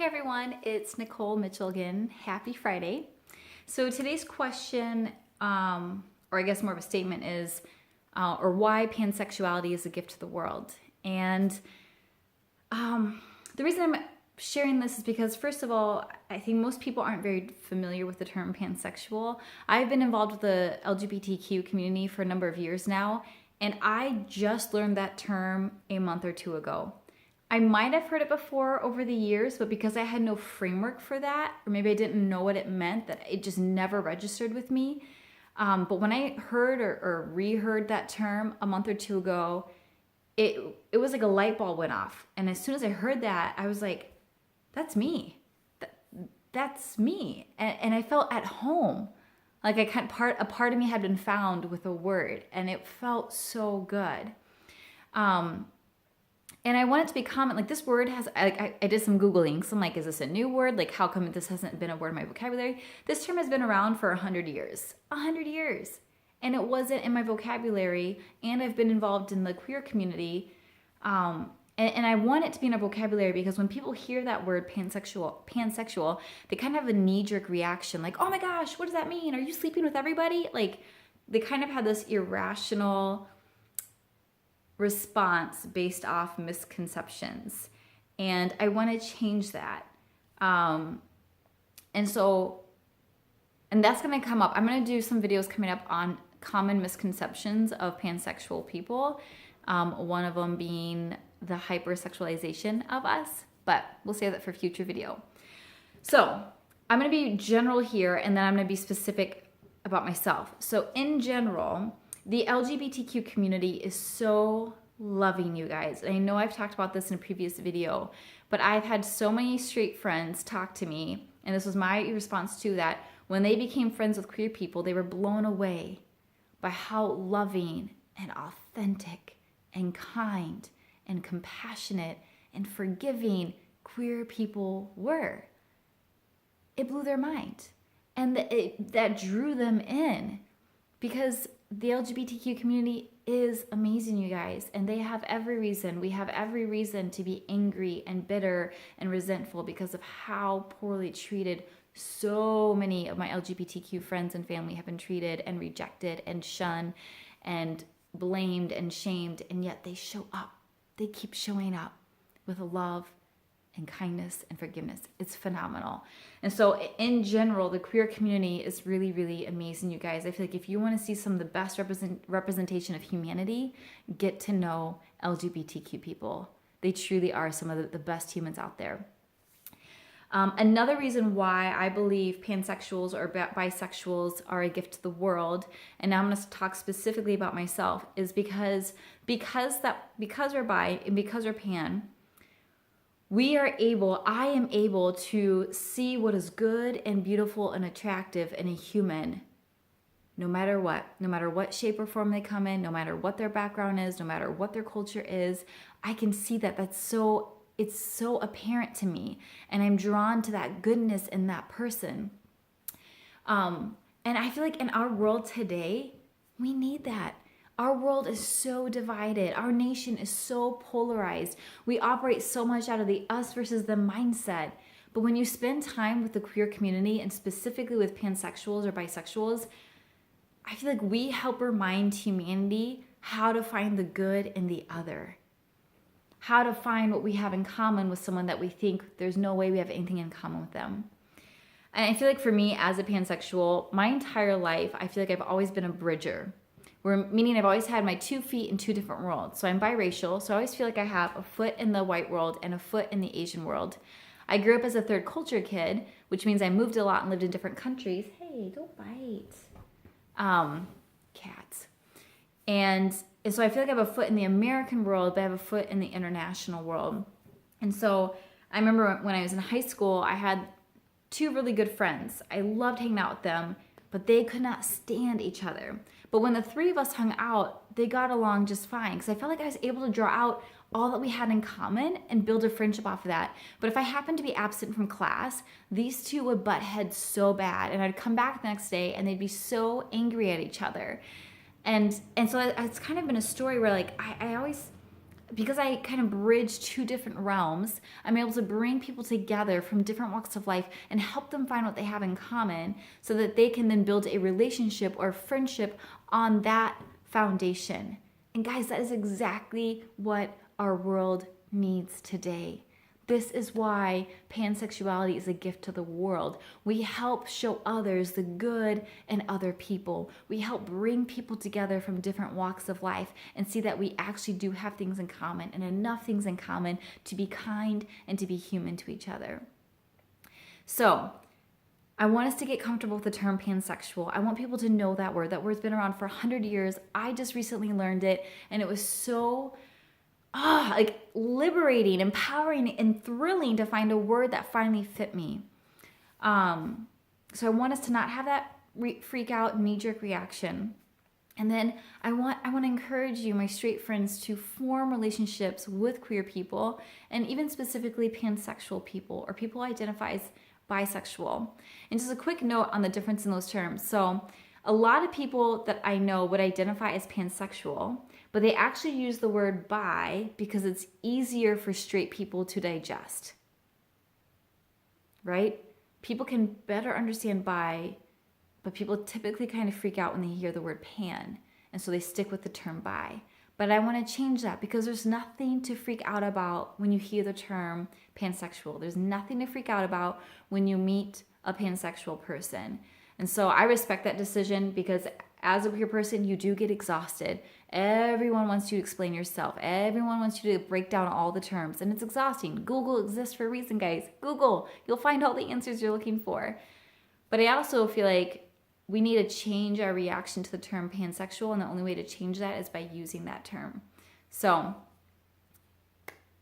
Hey everyone, it's Nicole Mitchell again. Happy Friday. So today's question, or I guess more of a statement is, or why pansexuality is a gift to the world. And the reason I'm sharing this is because, first of all, I think most people aren't very familiar with the term pansexual. I've been involved with the LGBTQ community for a number of years now, and I just learned that term a month or two ago. I might have heard it before over the years, but because I had no framework for that, or maybe I didn't know what it meant, that it just never registered with me. But when I heard or reheard that term a month or two ago, it was like a light bulb went off. And as soon as I heard that, I was like, that's me. That's me. And I felt at home. Like a part of me had been found with a word, and it felt so good. And I want it to be common. Like, this word has, I did some Googling. So I'm like, is this a new word? Like, how come this hasn't been a word in my vocabulary? This term has been around for 100 years. 100 years. And it wasn't in my vocabulary. And I've been involved in the queer community. And I want it to be in our vocabulary because when people hear that word pansexual, they kind of have a knee-jerk reaction. Like, oh my gosh, what does that mean? Are you sleeping with everybody? Like, they kind of have this irrational response based off misconceptions, and I want to change that. And that's going to come up. I'm going to do some videos coming up on common misconceptions of pansexual people, one of them being the hypersexualization of us, but we'll save that for future video. So I'm going to be general here, and then I'm going to be specific about myself. So in general, the LGBTQ community is so loving, you guys. And I know I've talked about this in a previous video, but I've had so many straight friends talk to me, and this was my response to that. When they became friends with queer people, they were blown away by how loving and authentic and kind and compassionate and forgiving queer people were. It blew their mind. And that drew them in, because the LGBTQ community is amazing, you guys, and we have every reason to be angry and bitter and resentful because of how poorly treated so many of my LGBTQ friends and family have been treated and rejected and shunned and blamed and shamed, and yet they show up. They keep showing up with love and kindness and forgiveness. It's phenomenal. And so in general, the queer community is really, really amazing, you guys. I feel like if you want to see some of the best representation of humanity, get to know LGBTQ people. They truly are some of the best humans out there. Another reason why I believe pansexuals or bisexuals are a gift to the world, and now I'm going to talk specifically about myself, is because we're bi and because we're pan, I am able to see what is good and beautiful and attractive in a human, no matter what shape or form they come in, no matter what their background is, no matter what their culture is. I can see that. It's so apparent to me, and I'm drawn to that goodness in that person. And I feel like in our world today, we need that. Our world is so divided. Our nation is so polarized. We operate so much out of the us versus them mindset. But when you spend time with the queer community, and specifically with pansexuals or bisexuals, I feel like we help remind humanity how to find the good in the other. How to find what we have in common with someone that we think there's no way we have anything in common with them. And I feel like for me as a pansexual, my entire life, I feel like I've always been a bridger. Meaning I've always had my 2 feet in 2 different worlds. So I'm biracial, so I always feel like I have a foot in the white world and a foot in the Asian world. I grew up as a third culture kid, which means I moved a lot and lived in different countries. Hey, don't bite. Cats. And so I feel like I have a foot in the American world, but I have a foot in the international world. And so I remember when I was in high school, I had 2 really good friends. I loved hanging out with them, but they could not stand each other. But when the 3 of us hung out, they got along just fine, because I felt like I was able to draw out all that we had in common and build a friendship off of that. But if I happened to be absent from class, these 2 would butt heads so bad, and I'd come back the next day and they'd be so angry at each other. And so it's kind of been a story where, like, I always because I kind of bridge two different realms, I'm able to bring people together from different walks of life and help them find what they have in common so that they can then build a relationship or friendship on that foundation. And guys, that is exactly what our world needs today. This is why pansexuality is a gift to the world. We help show others the good in other people. We help bring people together from different walks of life and see that we actually do have things in common, and enough things in common to be kind and to be human to each other. So I want us to get comfortable with the term pansexual. I want people to know that word. That word's been around for 100 years. I just recently learned it, and it was so like liberating, empowering, and thrilling to find a word that finally fit me. So I want us to not have that freak out, knee-jerk reaction. And then I want to encourage you, my straight friends, to form relationships with queer people, and even specifically pansexual people, or people who identify as bisexual. And just a quick note on the difference in those terms. So a lot of people that I know would identify as pansexual, but they actually use the word bi because it's easier for straight people to digest, right? People can better understand bi, but people typically kind of freak out when they hear the word pan, and so they stick with the term bi. But I want to change that, because there's nothing to freak out about when you hear the term pansexual. There's nothing to freak out about when you meet a pansexual person. And so I respect that decision, because as a queer person, you do get exhausted. Everyone wants you to explain yourself. Everyone wants you to break down all the terms, and it's exhausting. Google exists for a reason, guys. Google. You'll find all the answers you're looking for. But I also feel like we need to change our reaction to the term pansexual, and the only way to change that is by using that term. So,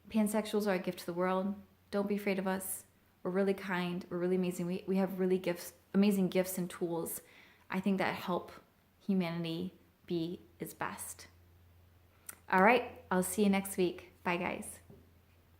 pansexuals are a gift to the world. Don't be afraid of us. We're really kind. We're really amazing. We have really amazing gifts and tools, I think, that help humanity be its best. All right, I'll see you next week. Bye, guys.